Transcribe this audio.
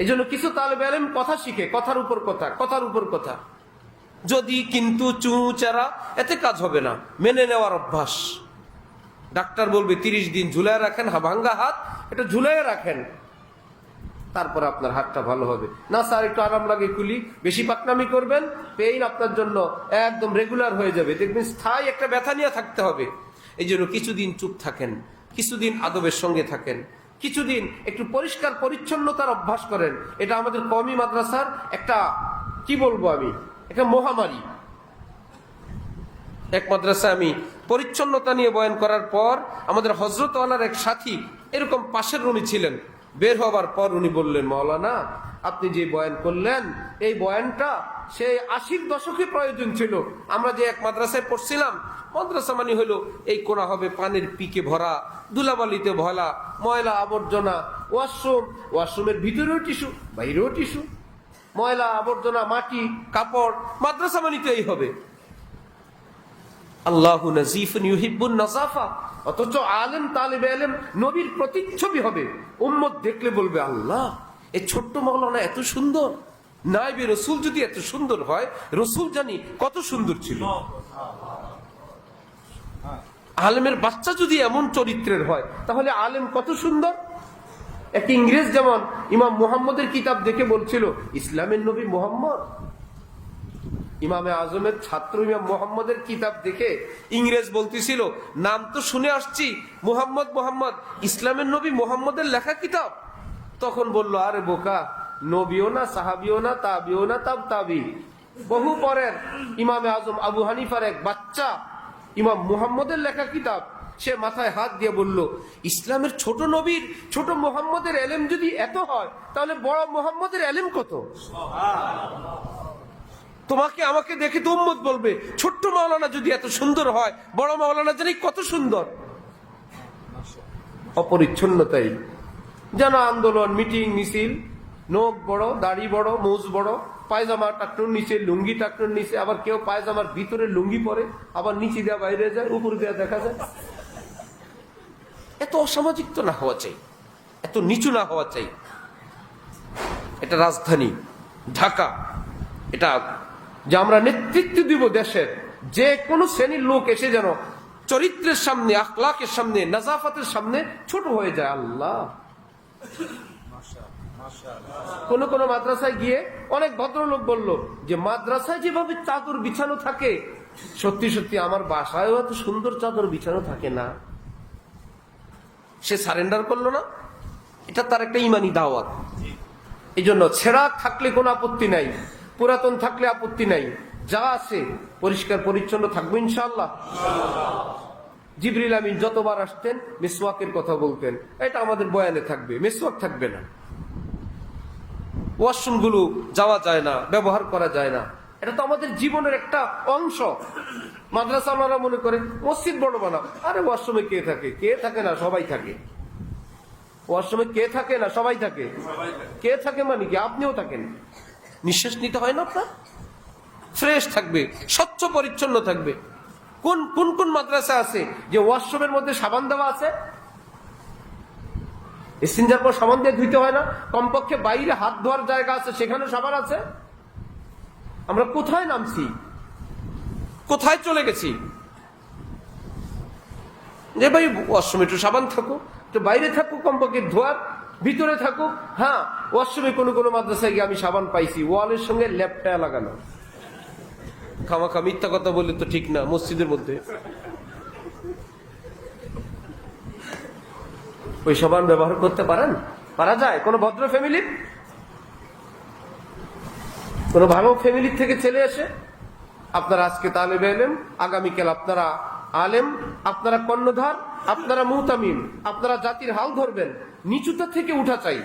এই জন্য কিছু তালেবে ইলম কথা শিখে, কথার উপর কথা, কথার উপর কথা। যদি কিন্তু চু চারা, এতে কাজ হবে না। মেনে নেওয়ার অভ্যাস। ডাক্তার বলবে 30 দিন ঝুলায় রাখেন, ভাঙ্গা হাত, এটা ঝুলায় রাখেন, তারপর আপনার হাতটা ভালো হবে। না স্যার একটু আরাম লাগে কুলি, বেশি পাকনামি করবেন, পেইন আপনার জন্য একদম রেগুলার হয়ে যাবে, দেখবেন স্থায়ী একটা ব্যথা নিয়ে থাকতে হবে। এই জন্য কিছুদিন চুপ থাকেন, কিছুদিন আদবের সঙ্গে থাকেন, কিছুদিন একটু পরিষ্কার পরিচ্ছন্নতার অভ্যাস করেন। এটা আমাদের কওমি মাদ্রাসার একটা, কি বলবো আমি, একটা মহামারী। এক মাদ্রাসায় আমি পরিচ্ছন্নতা নিয়ে বয়ান করার পর আমাদের হযরত ওয়ালার এক সাথী এরকম পাশের রুমে ছিলেন। বের হবার পর উনি বললেন, মাওলানা আপনি যে বয়ান করলেন, এই বয়ানটা সেই 80-র দশকে প্রয়োজন ছিল। আমরা যে এক মাদ্রাসায় পড়ছিলাম, মাদ্রাসা মানে হলো এই কোনা হবে পানির পিকে ভরা, ধুলাবালিতে ভরা, ময়লা আবর্জনা, ওয়াশরুম, ওয়াশরুমের ভিতরেও টিস্যু, বাইরেও টিস্যু, ময়লা আবর্জনা, মাটি, কাপড়। মাদ্রাসা মানে তো এই হবে। আল্লাহু নাযীফুন ইউহিব্বুন নাযাফা। অথচ আলেম তালেবে ইলম নবীর প্রতিচ্ছবি হবে। উম্মত দেখলে বলবে, আল্লাহ এই ছোট্ট মাওলানা এত সুন্দর, নায়েবে রাসূল যদি এত সুন্দর হয়, রাসূল জানি কত সুন্দর ছিল। আলেমের বাচ্চা যদি এমন চরিত্রের হয়, তাহলে আলেম কত সুন্দর। এক ইংরেজ যেমন ইমাম মুহাম্মদের কিতাব দেখে বলছিল, ইসলামের নবী মুহাম্মদ। ইমামে আজমের ছাত্র ইমাম মুহাম্মদের কিতাব দেখে ইংরেজ বলতেছিল, নাম তো শুনে আসছি মুহাম্মদ, মুহাম্মদ, ইসলামের নবী মুহাম্মদের লেখা কিতাব। তখন বলল, আরে বোকা, নবীও না, সাহাবিও না, তাবিও না, তাবি, বহু পরের ইমামে আজম আবু হানিফার এক বাচ্চা ইমাম মুহাম্মদের লেখা কিতাব। সে মাথায় হাত দিয়ে বলল, ইসলামের ছোট নবীর, ছোট মুহাম্মদের ইলম যদি এত হয়, তাহলে বড় মুহাম্মদের ইলম কত। তোমাকে আমাকে দেখে তো উম্মত বলবে, ছোট্ট মাওলানা যদি এত সুন্দর হয়, বড় মাওলানা জানি কত সুন্দর। অপরিচ্ছন্নতাই যেন আন্দোলন, মিটিং, মিছিল, নখ বড়, দাড়ি বড়, মোজ বড়, পায়জামা টাকনুর নিচে, লুঙ্গি টাকনুর নিচে, আবার কেউ পায়জামার ভিতরে লুঙ্গি পরে, আবার নিচে দেওয়া বাইরে যায়, উপর দেওয়া দেখা যায়। এত অসামাজিক তো না হওয়া চাই, এত নিচু না হওয়া চাই। এটা রাজধানী ঢাকা, এটা যে আমরা নেতৃত্ব দিব দেশের, যে কোনো শ্রেণীর লোক এসে যেন চরিত্রের সামনে, আখলাকের সামনে, নাজাফাতের সামনে ছোট হয়ে যায়। আল্লাহ, কোন মাদ্রাসায় গিয়ে অনেক ভদ্রলোক বলল যে, মাদ্রাসায় যেভাবে চাদর বিছানো থাকে, সত্যি সত্যি আমার বাসায়ও এত সুন্দর চাদর বিছানো থাকে না। সে সারেন্ডার করলো না, এটা তার একটা ইমানি দাওয়াত। এই জন্য ছেঁড়া থাকলে কোনো আপত্তি নাই, পুরাতন থাকলে আপত্তি নাই, যা আছে পরিষ্কার পরিচ্ছন্ন থাকবে ইনশাআল্লাহ। জিবরিল আমিন যতবার আসতেন মিসওয়াকের কথা বলতেন, এটা আমাদের বয়ানে থাকবে, মিসওয়াক থাকবে না। ওয়াশরুম গুলো যাওয়া যায় না, ব্যবহার করা যায় না, এটা তো আমাদের জীবনের একটা অংশ। মাদ্রাসাওয়ালারা মনে করে মসজিদ বড় বানাও, আরে ওয়াশরুমে কে থাকে? কে থাকে না, সবাই থাকে। ওয়াশরুমে কে থাকে না, সবাই থাকে। কে থাকে মানে কি? আপনিও থাকেন। নিঃশ্বাস নিতে হয় না আপনার? ফ্রেশ থাকবে, স্বচ্ছ পরিচ্ছন্ন থাকবে। কোন কোন কোন মাদ্রাসা আছে যে ওয়াশরুমের মধ্যে সাবান দেওয়া আছে? ইস্তিনজার পর সাবান দিয়ে ধুইতে হয় না? কমপক্ষে বাইরে হাত ধোয়ার জায়গা আছে, সেখানে সাবান আছে। আমরা কোথায় নামছি, কোথায় চলে গেছি? যে ভাই ওয়াশরুমে একটু সাবান থাকুক, একটু বাইরে থাকুক, কমপক্ষে ধোয়ার ভিতরে থাকুক। হ্যাঁ, ওয়াশরুমে কোনো কোনো মাদ্রাসায় গিয়ে আমি সাবান পাইছি ওয়ালের সঙ্গে ল্যাপটা লাগানো। খামাখা মিথ্যা কথা বললে তো ঠিক না। মসজিদের মধ্যে ওই সাবান ব্যবহার করতে পারেন? পারা যায়? কোন ভদ্র ফ্যামিলি, কোন ভালো ফ্যামিলির থেকে ছেলে এসে, আপনারা আজকে তালেবে ইলম, আগামীকাল আপনারা আলেম, আপনারা কর্ণধার, আপনারা মুহতামিম, আপনারা জাতির হাল ধরবেন। নিচুতা থেকে উঠা চাই।